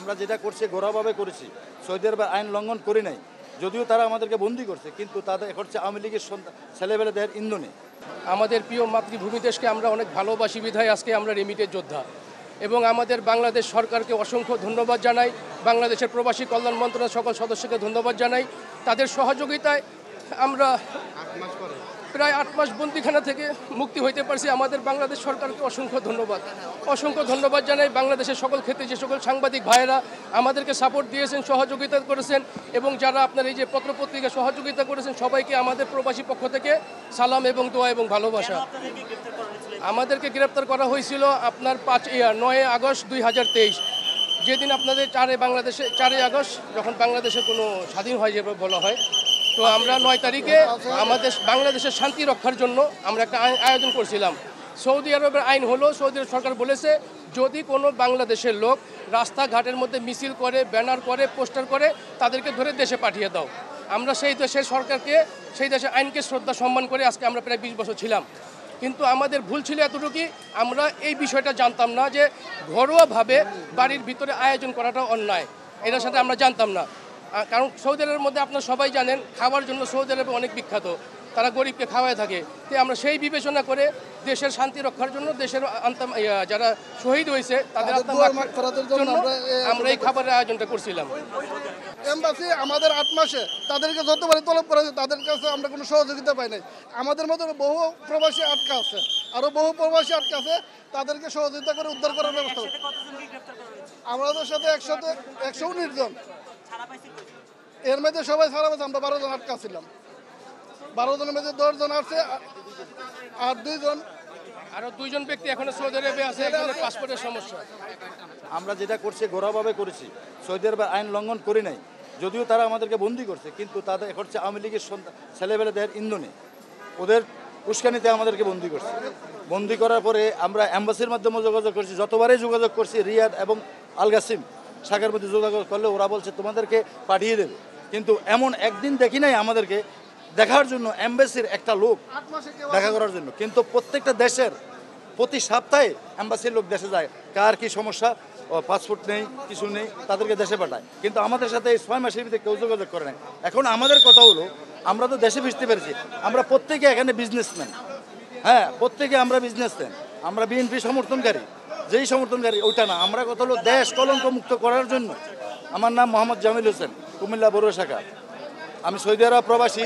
আমরা যেটা করছি ঘোরাভাবে করেছি, সৌদি আরবের আইন লঙ্ঘন করি নাই। যদিও তারা আমাদেরকে বন্দি করছে, কিন্তু তাদের হচ্ছে আওয়ামী লীগের ছেলেবেলেদের ইন্ধনে। আমাদের প্রিয় মাতৃভূমি দেশকে আমরা অনেক ভালোবাসি বিধায় আজকে আমরা রেমিটের যোদ্ধা, এবং আমাদের বাংলাদেশ সরকারকে অসংখ্য ধন্যবাদ জানাই। বাংলাদেশের প্রবাসী কল্যাণ মন্ত্রণালয়ের সকল সদস্যকে ধন্যবাদ জানাই। তাদের সহযোগিতায় আমরা প্রায় 8 মাস বন্দিখানা থেকে মুক্তি হইতে পারছি। আমাদের বাংলাদেশ সরকারকে অসংখ্য ধন্যবাদ জানাই। বাংলাদেশের সকল ক্ষেত্রে যে সকল সাংবাদিক ভাইয়েরা আমাদেরকে সাপোর্ট দিয়েছেন, সহযোগিতা করেছেন, এবং যারা আপনার এই যে পত্রপত্রিকা সহযোগিতা করেছেন, সবাইকে আমাদের প্রবাসী পক্ষ থেকে সালাম এবং দোয়া এবং ভালোবাসা। আমাদেরকে গ্রেপ্তার করা হয়েছিল আপনার 9 আগস্ট 2023, যেদিন আপনাদের 4 আগস্ট যখন বাংলাদেশে কোনো স্বাধীন হয় যেভাবে বলা হয়। তো আমরা 9 তারিখে আমাদের বাংলাদেশের শান্তি রক্ষার জন্য আমরা একটা আয়োজন করছিলাম। সৌদি আরবের আইন হলো, সৌদি আরব সরকার বলেছে যদি কোনো বাংলাদেশের লোক রাস্তাঘাটের মধ্যে মিছিল করে, ব্যানার করে, পোস্টার করে, তাদেরকে ধরে দেশে পাঠিয়ে দাও। আমরা সেই দেশের সরকারকে, সেই দেশের আইনকে শ্রদ্ধা সম্মান করে আজকে আমরা প্রায় 20 বছর ছিলাম। কিন্তু আমাদের ভুল ছিল এতটুকুই, আমরা এই বিষয়টা জানতাম না যে ঘরোয়াভাবে বাড়ির ভিতরে আয়োজন করাটা অন্যায়। এটার সাথে আমরা জানতাম না। কারণ সৌদি আরবের মধ্যে আপনারা সবাই জানেন, খাওয়ার জন্য সৌদি আরবে অনেক বিখ্যাত, তারা গরিবকে খাওয়ায় থাকে। তো আমরা সেই বিবেচনা করে দেশের শান্তি রক্ষার জন্য, দেশের যারা শহীদ হয়েছে তাদের জন্য আমরা এই খাবারের আয়োজনটা করছিলাম। এমবাসি আমাদের 8 মাসে তাদেরকে যতবারই তলব করা হয়েছে, তাদের কাছে আমরা কোনো সহযোগিতা পাই নাই। আমাদের মতো বহু প্রবাসী আটকা আছে, আরও বহু প্রবাসী আটকা আছে, তাদেরকে সহযোগিতা করে উদ্ধার করার ব্যবস্থা। আমাদের সাথে 119 জন, এর মধ্যে সবাই ছাড়া পাচ্ছে। আমরা 12 জন আটকা ছিলাম। 12 জনের মধ্যে 10 জন আসছে, আর 2 জন ব্যক্তি এখনো সৌদি আরবে আছে, এখানে পাসপোর্টের সমস্যা। আমরা যেটা করছি ঘোরাভাবে করেছি, সৌদি আরবের আইন লঙ্ঘন করি নাই। যদিও তারা আমাদেরকে বন্দি করছে, কিন্তু তাদের হচ্ছে আওয়ামী লীগের ছেলেবেলেদের ইন্ধনে, ওদের উস্কানিতে আমাদেরকে বন্দি করছে। বন্দি করার পরে আমরা অ্যাম্বাসির মাধ্যমে যোগাযোগ করছি, যতবারই যোগাযোগ করছি, রিয়াদ এবং আলগাসিম শাখার মধ্যে যোগাযোগ করলে ওরা বলছে তোমাদেরকে পাঠিয়ে দেবে। কিন্তু এমন একদিন দেখি নাই আমাদেরকে দেখার জন্য অ্যাম্বাসির একটা লোক দেখা করার জন্য। কিন্তু প্রত্যেকটা দেশের প্রতি সপ্তাহে অ্যাম্বাসির লোক দেশে যায়, কার কি সমস্যা, পাসপোর্ট নেই, কিছু নেই, তাদেরকে দেশে পাঠায়। কিন্তু আমাদের সাথে এই 6 মাসের ভিতরে কেউ যোগাযোগ করে নাই। এখন আমাদের কথা হলো, আমরা তো দেশে ফিরতে পেরেছি, আমরা প্রত্যেকে এখানে বিজনেসম্যান। হ্যাঁ, প্রত্যেকে আমরা বিজনেসম্যান, আমরা বিএনপি সমর্থনকারী। যেই সমর্থনকারী ওইটা না, আমরা কথা হলো দেশ কলঙ্ক মুক্ত করার জন্য। আমার নাম মোহাম্মদ জামিল হোসেন, কুমিল্লা বড়ুয়া শাখা। আমি সৌদি আরব প্রবাসী।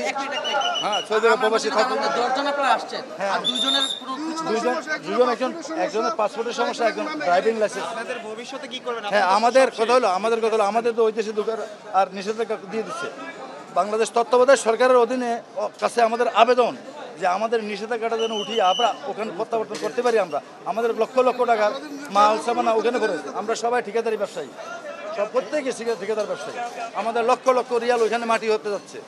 হ্যাঁ, সৌদি আরব প্রবাসী থাকি। হ্যাঁ, দুজন, একজনের পাসপোর্টের সমস্যা, একজন ড্রাইভিং লাইসেন্স। ভবিষ্যতে কি করবেন? হ্যাঁ, আমাদের কথা হলো আমাদের তো ওই দেশে ঢোকার আর নিষেধাজ্ঞা দিয়ে দিচ্ছে। বাংলাদেশ তত্ত্বাবধায়ক সরকারের অধীনে কাছে আমাদের আবেদন যে আমাদের নিষেধাজ্ঞাটা যেন উঠিয়ে আমরা ওখানে প্রত্যাবর্তন করতে পারি। আমাদের লক্ষ লক্ষ টাকার মাল সামানা ওখানে করেছে। আমরা সবাই ঠিকাদারি ব্যবসায়ী, সব প্রত্যেকে ঠিকাদার ব্যবসায়ী। আমাদের লক্ষ লক্ষ রিয়াল ওইখানে মাটি হতে যাচ্ছে।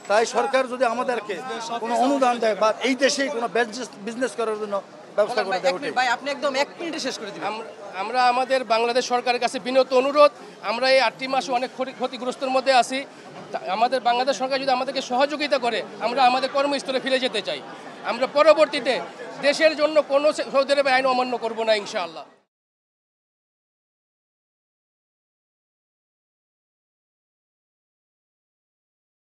তাই সরকার যদি আমাদেরকে কোনো অনুদান দেয় বা এই দেশেই কোনো বিজনেস করার জন্য ব্যবস্থা করে দেয়। ভাই, আপনি একদম 1 মিনিটে শেষ করে দিবেন। আমরা আমাদের বাংলাদেশ সরকারের কাছে বিনত অনুরোধ, আমরা এই 8টি মাস অনেক ক্ষতিগ্রস্তের মধ্যে আছি। আমাদের বাংলাদেশ সরকার যদি আমাদেরকে সহযোগিতা করে, আমরা আমাদের কর্মস্থলে ফিরে যেতে চাই। আমরা পরবর্তীতে দেশের জন্য কোনো সৌদি আরবের আইন অমান্য করব না, ইনশাআল্লাহ।